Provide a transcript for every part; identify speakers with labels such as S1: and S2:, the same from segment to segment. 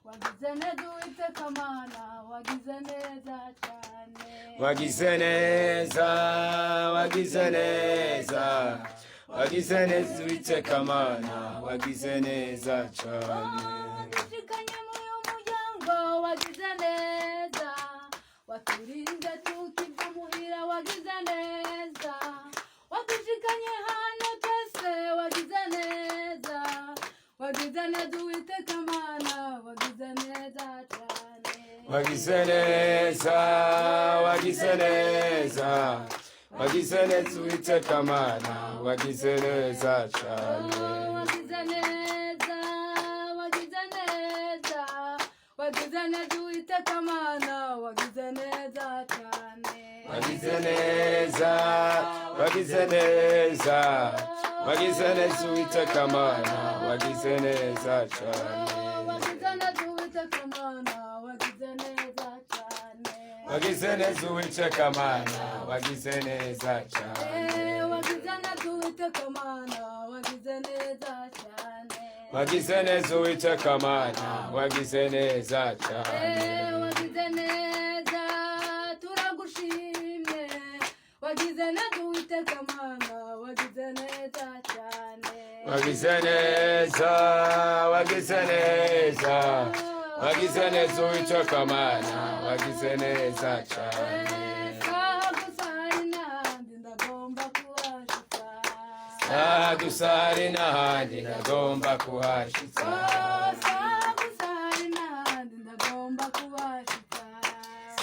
S1: wagize neza Uwiteka Mana, wagize neza cyane.
S2: wagize neza, wagize neza, wagize neza Uwiteka Mana, wagize neza cyane.
S1: Dushikanye muri uyu muryango, wagize neza, waturinze tukiva muhira, wagize neza, wadushikanye hano twese, wagize neza, wagize neza Uwiteka Mana, wagize neza cyane.
S2: wagize neza, wagize neza, wagize neza Uwiteka Mana, wagize neza cyane.
S1: wagize neza, wagize neza, wagize neza Uwiteka Mana, wagize neza cyane.
S2: wagize neza, wagize neza, wagize neza Uwiteka Mana, wagize neza cyane.
S1: wagize neza Uwiteka Mana, wagize neza cyane.
S2: wagize neza Uwiteka Mana, wagize neza cyane.
S1: wagize neza Uwiteka Mana, wagize neza cyane.
S2: wagize neza Uwiteka Mana, wagize neza cyane.
S1: wagize neza, turagushimye, wagize neza Uwiteka Mana, wagize neza cyane.
S2: wagize neza, wagize neza, wagize neza Uwiteka Mana, wagize neza cyane.
S1: Sagusari n'ahandi ndagomba kuhashitsa.
S2: Sagusari n'ahandi ndagomba kuhashitsa.
S1: Sagusari n'ahandi ndagomba kuhashitsa.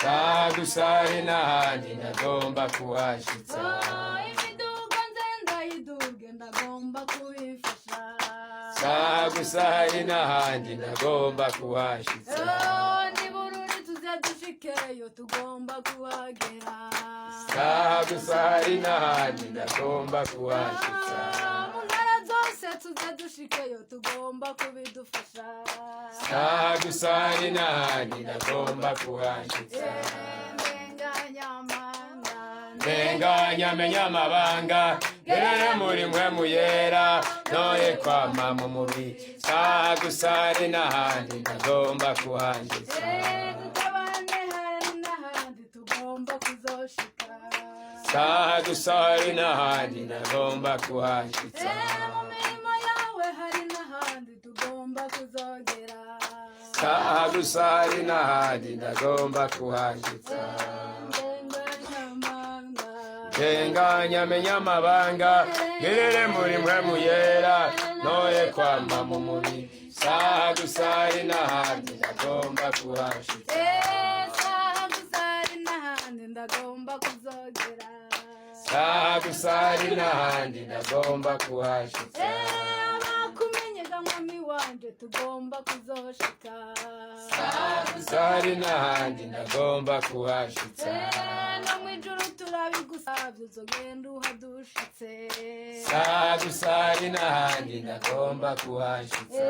S2: Sagusari n'ahandi ndagomba kuhashitsa.
S1: Imiduga nze ndayiduge ndagomba kubifasha.
S2: Sagusari n'ahandi ndagomba kuhashitsa.
S1: Nibururi tuze dushikeyo tugomba kuhagera.
S2: Sagusari n'ahandi ndagomba kuhashitsa.
S1: Mu ntara zose tuze dushikeyo tugomba kubidufasha.
S2: Sagusari n'ahandi ndagomba kuhashitsa. Ndenganya menya amabanga, gerere muri mpwemu yera, noye kwama mu mubiri. Sagusari n'ahandi ndagomba kuhashitsa.
S1: Dutabane hari n'ahandi tugomba kuzoshika.
S2: Sagusari n'ahandi ndagomba kuhashitsa.
S1: Mu mirimo yawe hari n'ahandi tugomba kuzogera.
S2: Sagusari n'ahandi ndagomba kuhashitsa. Ndenganya menya amabanga, gerere muri mpwemu yera, noye kwama mu mubiri. Sagusari n'ahandi ndagomba kuhashitsa.
S1: Sagusari n'ahandi ndagomba kuzogera.
S2: Sagusari n'ahandi ndagomba kuhashitsa.
S1: Abakumenyega mwami wanje tugomba kuzoshika.
S2: Sagusari n'ahandi ndagomba kuhashitsa.
S1: No mwijuru turabigusavye uzogenda uhadushitse.
S2: Sagusari n'ahandi ndagomba kuhashitsa.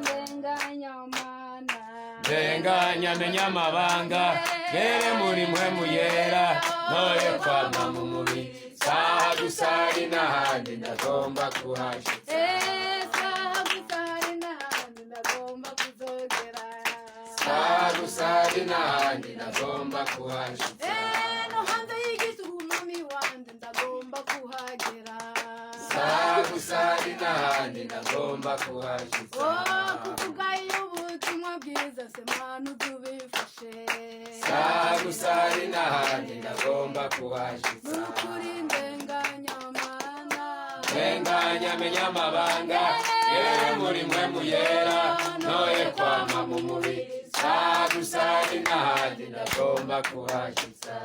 S1: Ndenganya Mana,
S2: Ndenganya menya amabanga, gere muri mpwemu yera, noye kwama mu mubiri. Sagusari n'ahandi ndagomba kuhashitsa.
S1: Sagusari n'ahandi ndagomba kuzogera.
S2: Sagusari n'ahandi ndagomba kuhashitsa.
S1: No hanze y'igihugu mwami wanje ndagomba kuhagera.
S2: Sagusari n'ahandi ndagomba kuhashitsa.
S1: Kuvugayo ubutumwa bwiza se Mana udubifashe.
S2: Sagusari n'ahandi ndagomba kuhashitsa.
S1: Nukuri ndenganya Mana,
S2: Ndenganya menya amabanga, gere muri mpwemu yera, noye kwama mu mubiri. Sagusari n'ahandi ndagomba kuhashitsa.